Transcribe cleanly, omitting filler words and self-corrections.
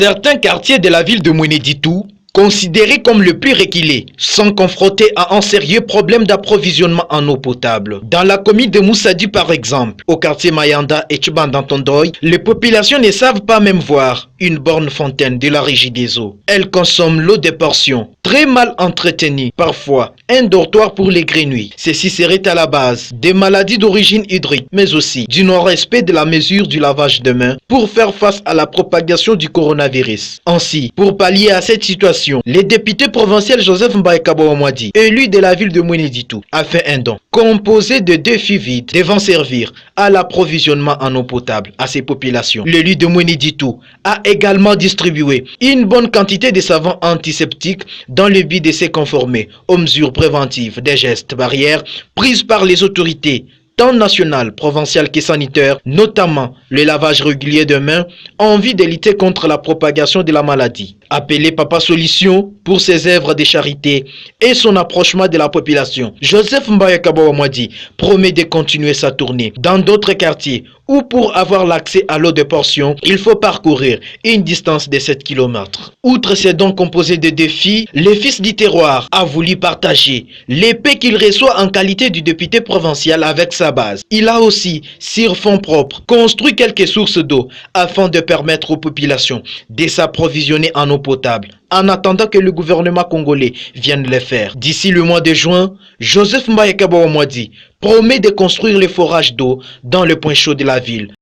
Certains quartiers de la ville de Mweneditu, considérés comme le plus reculés, sont confrontés à un sérieux problème d'approvisionnement en eau potable. Dans la commune de Moussadi par exemple, au quartier Mayanda et Tchibandantondoy, les populations ne savent pas même voir une borne fontaine de la régie des eaux. Elles consomment l'eau des portions, très mal entretenues, parfois un dortoir pour les grenouilles. Ceci serait à la base des maladies d'origine hydrique, mais aussi du non-respect de la mesure du lavage de mains pour faire face à la propagation du coronavirus. Ainsi, pour pallier à cette situation, le député provincial Joseph Mbaye-Kabo-Omwadi, élu de la ville de Mweneditu, a fait un don composé de 2 fûts vides devant servir à l'approvisionnement en eau potable à ces populations. L'élu de Mweneditu a également distribué une bonne quantité de savons antiseptiques dans le but de se conformer aux mesures préventives des gestes barrières prises par les autorités tant nationales, provinciales que sanitaires, notamment le lavage régulier de mains en vue de lutter contre la propagation de la maladie. Appelé Papa Solution pour ses œuvres de charité et son approchement de la population, Joseph Mbaye-Kabo-Omwadi promet de continuer sa tournée dans d'autres quartiers où pour avoir l'accès à l'eau de portion, il faut parcourir une distance de 7 km. Outre ces dons composés de défis, le fils du terroir a voulu partager l'épée qu'il reçoit en qualité du député provincial avec sa base. Il a aussi, sur fonds propres, construit quelques sources d'eau afin de permettre aux populations de s'approvisionner en eau potable en attendant que le gouvernement congolais vienne le faire. D'ici le mois de juin, Joseph Mbaye-Kabo-Omwadi promet de construire les forages d'eau dans le point chaud de la ville